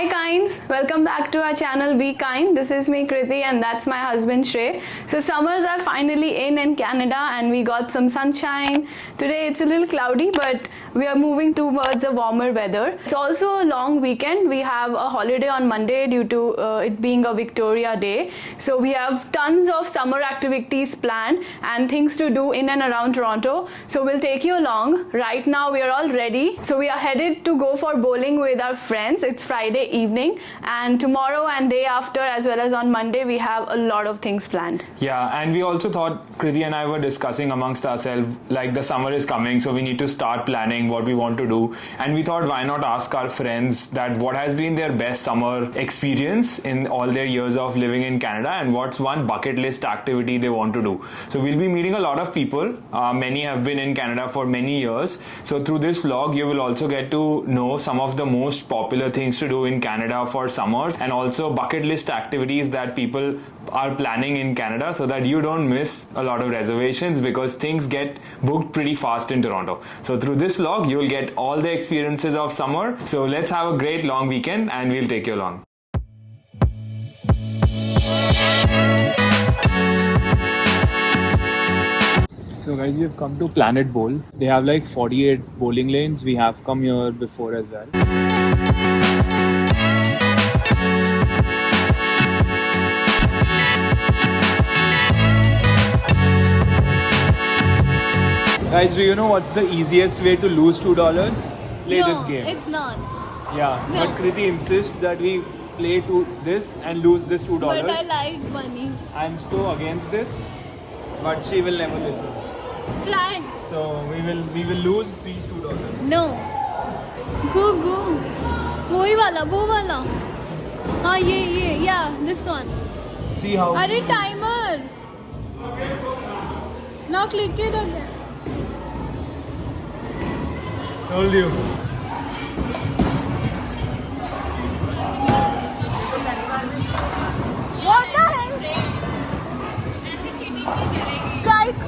Hi Kinds, welcome back to our channel Be Kind. This is me Kriti and that's my husband Shrey. So summers are finally in Canada and we got some sunshine. Today it's a little cloudy but we are moving towards a warmer weather. It's also a long weekend. We have a holiday on Monday due to it being a Victoria Day. So we have tons of summer activities planned and things to do in and around Toronto. So we'll take you along. Right now we are all ready. So we are headed to go for bowling with our friends. It's Friday evening and tomorrow and day after as well as on Monday we have a lot of things planned. Yeah, and we also thought, Kriti and I were discussing amongst ourselves, like the summer is coming, so we need to start planning what we want to do. And we thought, why not ask our friends that what has been their best summer experience in all their years of living in Canada and what's one bucket list activity they want to do. So we'll be meeting a lot of people. Many have been in Canada for many years. So through this vlog, you will also get to know some of the most popular things to do in Canada for summers and also bucket list activities that people are planning in Canada so that you don't miss a lot of reservations because things get booked pretty fast in Toronto. So through this vlog, you'll get all the experiences of summer. So let's have a great long weekend and we'll take you along. So guys, we have come to Planet Bowl. They have like 48 bowling lanes. We have come here before as well. Guys, do you know what's the easiest way to lose $2? Play this game. It's not. Yeah, No. but Kriti insists that we play to this and lose this $2. But I like money. I'm so against this, but she will never listen. Try. So we will lose these $2. No. Go. वही वाला, वो वाला. हाँ ये, yeah, this one. See how. अरे timer. Now click it again. Told you. What the hell? Strike.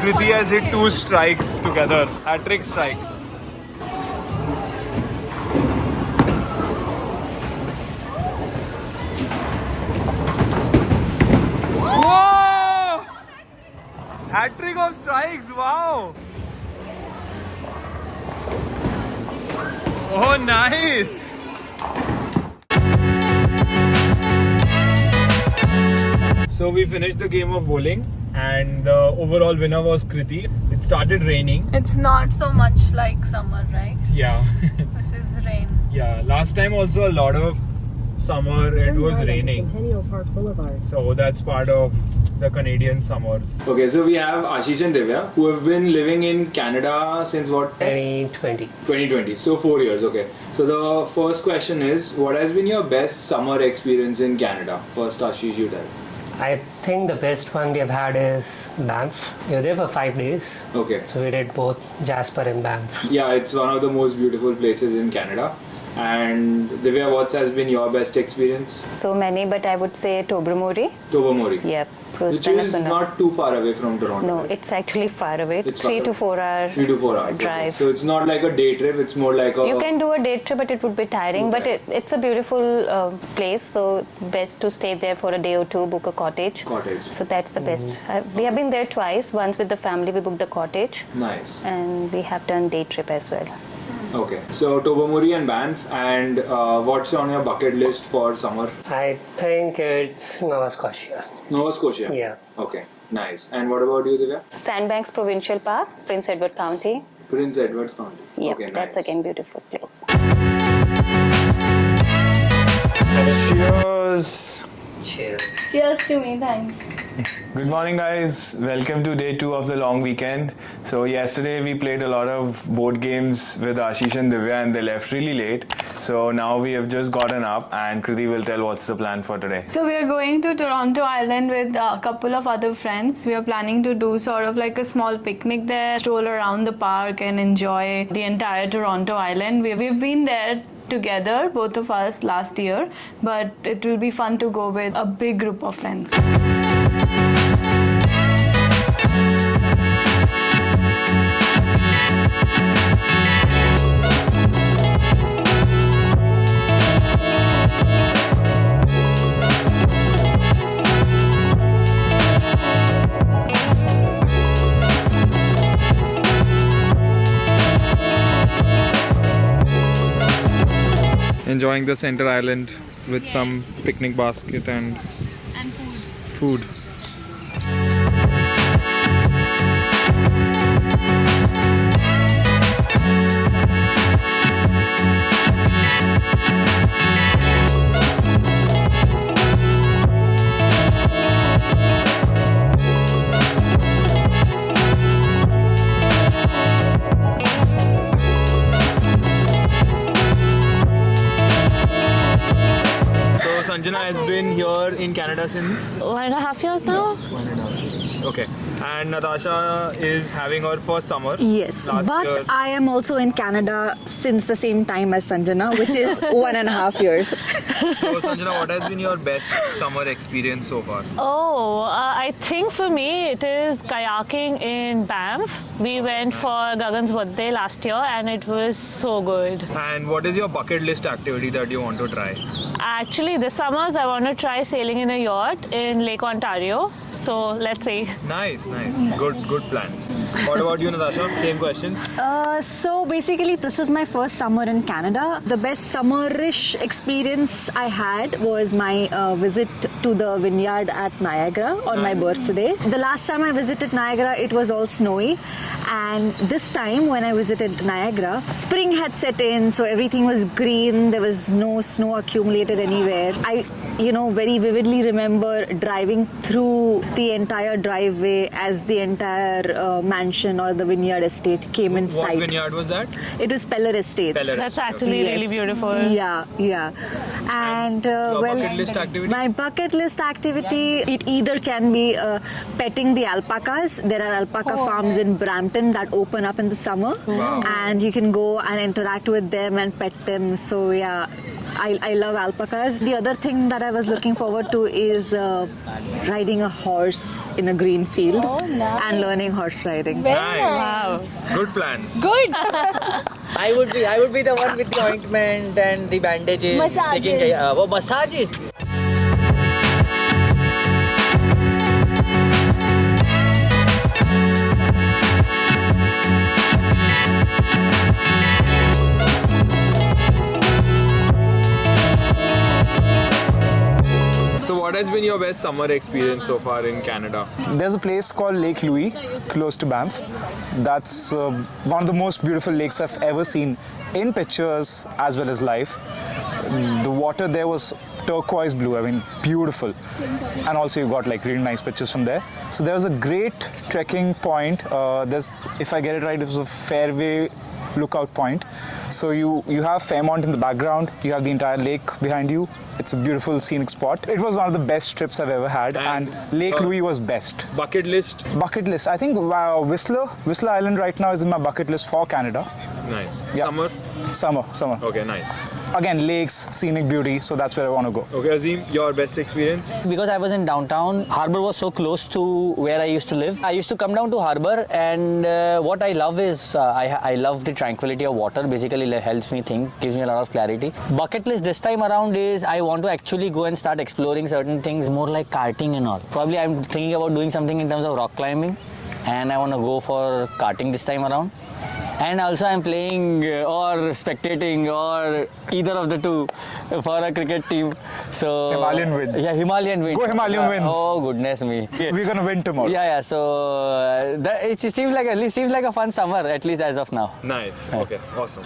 Kriti has hit 2 strikes together. Hat-trick strike. Whoa! Hat-trick of strikes, wow! Oh, nice! So we finished the game of bowling and the overall winner was Kriti. It started raining. It's not so much like summer, right? Yeah. This is rain. Yeah, last time also a lot of summer it was raining. Centennial Park Boulevard. So that's part of the Canadian summers. Okay, so we have Ashish and Divya who have been living in Canada since what? 2020. 2020. So 4 years, okay. So the first question is, what has been your best summer experience in Canada? First Ashish, you tell. I think the best one we have had is Banff. We were there for 5 days. Okay. So we did both Jasper and Banff. Yeah, it's one of the most beautiful places in Canada. And Divya, what has been your best experience? So many, but I would say Tobermory. Tobermory. Yep. Bruce Which is Peninsula. not too far away from Toronto. No, right? it's actually far away. It's It's 3 far to away. 4 hour 3 to 4 hours. drive. Okay. So it's not like a day trip, it's more like a... You can do a day trip, but it would be tiring. But Okay. it's a beautiful place, so best to stay there for a day or two, book a cottage. Cottage. So that's the best. We have been there twice. Once with the family, we booked the cottage, Nice. and we have done day trip as well. Okay. So Tobermory and Banff, and what's on your bucket list for summer? I think it's Nova Scotia. Nova Scotia? Yeah. Okay. Nice. And what about you, Divya? Sandbanks Provincial Park, Prince Edward County. Prince Edward's County. Yep, Okay, that's nice. again beautiful place. Cheers. Cheers. Cheers to me, thanks. Good morning, guys. Welcome to day 2 of the long weekend. So yesterday we played a lot of board games with Ashish and Divya and they left really late. So now we have just gotten up and Kriti will tell what's the plan for today. So we are going to Toronto Island with a couple of other friends. We are planning to do sort of like a small picnic there, stroll around the park and enjoy the entire Toronto Island. We've been there together, both of us, last year. But it will be fun to go with a big group of friends. Enjoying the center island with some picnic basket and food. Sanjana has been here in Canada since 1.5 years now. 1.5 years. Okay. And Natasha is having her first summer. Yes, last but year. I am also in Canada since the same time as Sanjana, which is 1.5 years. So Sanjana, what has been your best summer experience so far? Oh, I think for me it is kayaking in Banff. We went for Gagan's birthday last year and it was so good. And what is your bucket list activity that you want to try? Actually, this summers I want to try sailing in a yacht in Lake Ontario. So let's see. Nice. Good plans. What about you, Natasha? Same questions? So basically, this is my first summer in Canada. The best summerish experience I had was my visit to the vineyard at Niagara on my birthday. The last time I visited Niagara, it was all snowy. And this time when I visited Niagara, spring had set in, so everything was green. There was no snow accumulated anywhere. I very vividly remember driving through the entire driveway as the entire mansion or the vineyard estate came in sight. What vineyard was that? It was Peller Estates. Peller. That's actually Yes. really beautiful. Yeah. And Your bucket list activity? my bucket list activity, it either can be petting the alpacas. There are alpaca farms in Brampton that open up in the summer, and you can go and interact with them and pet them. So yeah, I love alpacas. The other thing that I was looking forward to is riding a horse in a green field and learning horse riding. Nice. Wow. Good plans. I would be the one with the ointment and the bandages. Taking care. Massages. So what has been your best summer experience so far in Canada? There's a place called Lake Louis, close to Banff. That's one of the most beautiful lakes I've ever seen in pictures as well as live. The water there was turquoise blue, I mean, beautiful. And also you got like really nice pictures from there. So there was a great trekking point. If I get it right, it was a Fairway lookout point. So you have Fairmont in the background, you have the entire lake behind you. It's a beautiful scenic spot. It was one of the best trips I've ever had, and Lake Louis was best. Bucket list? Bucket list. I think Whistler Island right now is in my bucket list for Canada. Nice. Yeah. Summer. Okay, nice. Again, lakes, scenic beauty, so that's where I want to go. Okay, Azim, your best experience? Because I was in downtown, Harbour was so close to where I used to live. I used to come down to Harbour, and what I love is I love the tranquility of water. Basically, it helps me think, gives me a lot of clarity. Bucket list this time around is I want to actually go and start exploring certain things, more like karting and all. Probably I'm thinking about doing something in terms of rock climbing, and I want to go for karting this time around. And also I'm playing or spectating or either of the two for a cricket team. So Himalayan wins. Yeah, Himalayan wins. Go Himalayan wins. Oh goodness me. We're gonna win tomorrow. Yeah. So it seems like a fun summer, at least as of now. Nice. Okay, awesome.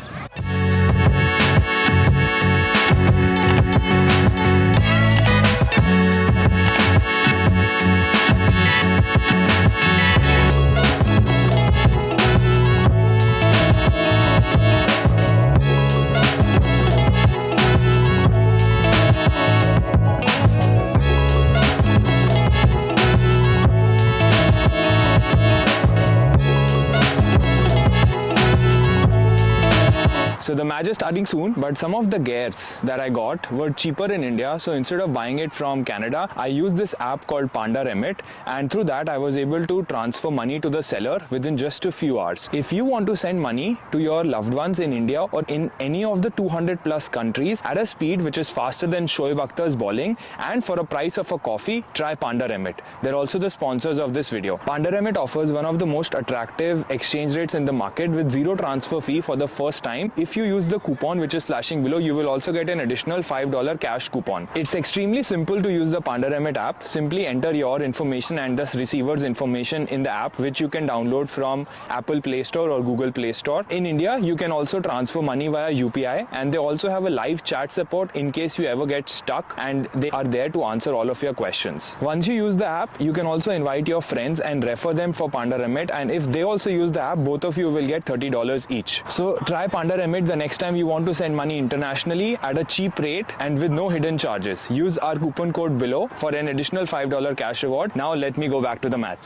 match is starting soon, but some of the gears that I got were cheaper in India. So instead of buying it from Canada, I used this app called Panda Remit, and through that I was able to transfer money to the seller within just a few hours. If you want to send money to your loved ones in India or in any of the 200 plus countries at a speed which is faster than Shoaib Akhtar's bowling and for a price of a coffee, try Panda Remit. They're also the sponsors of this video. Panda Remit offers one of the most attractive exchange rates in the market with zero transfer fee for the first time. If you use the coupon which is flashing below, you will also get an additional $5 cash coupon. It's extremely simple to use the Panda Remit app. Simply enter your information and the receiver's information in the app, which you can download from Apple Play Store or Google Play Store. In India, you can also transfer money via UPI, and they also have a live chat support in case you ever get stuck, and they are there to answer all of your questions. Once you use the app, you can also invite your friends and refer them for Panda Remit, and if they also use the app, both of you will get $30 each. So try Panda Remit the next time you want to send money internationally at a cheap rate and with no hidden charges. Use our coupon code below for an additional $5 cash reward. Now let me go back to the match.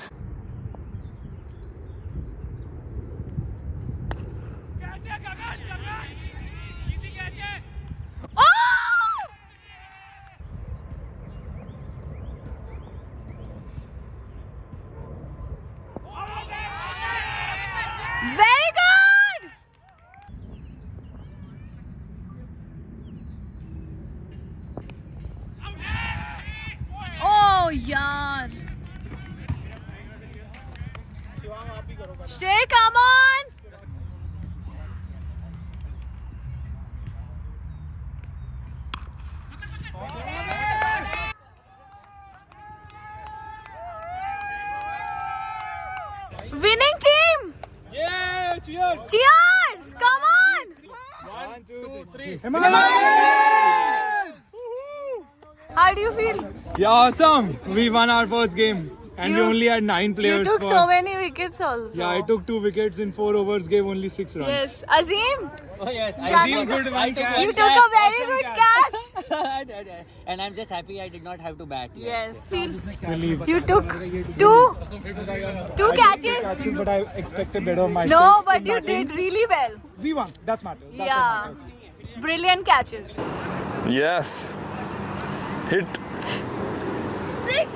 Very good! Oh, yaar. Shrey, come on! Winning team! Yeah, cheers! Cheers! Come on! 1, 2, 3. How do you feel? Yeah, awesome! We won our first game and we only had 9 players. You took so many wickets also. Yeah, I took 2 wickets in 4 overs, gave only 6 runs. Yes. Azim? Oh yes, Jani, good one catch. you took a very good catch. and I'm just happy I did not have to bat. Yes. You took two catches. But I expected better of myself. No, but you did really well. We won. That's matter. Yeah. Brilliant catches. Yes. Hit. Six.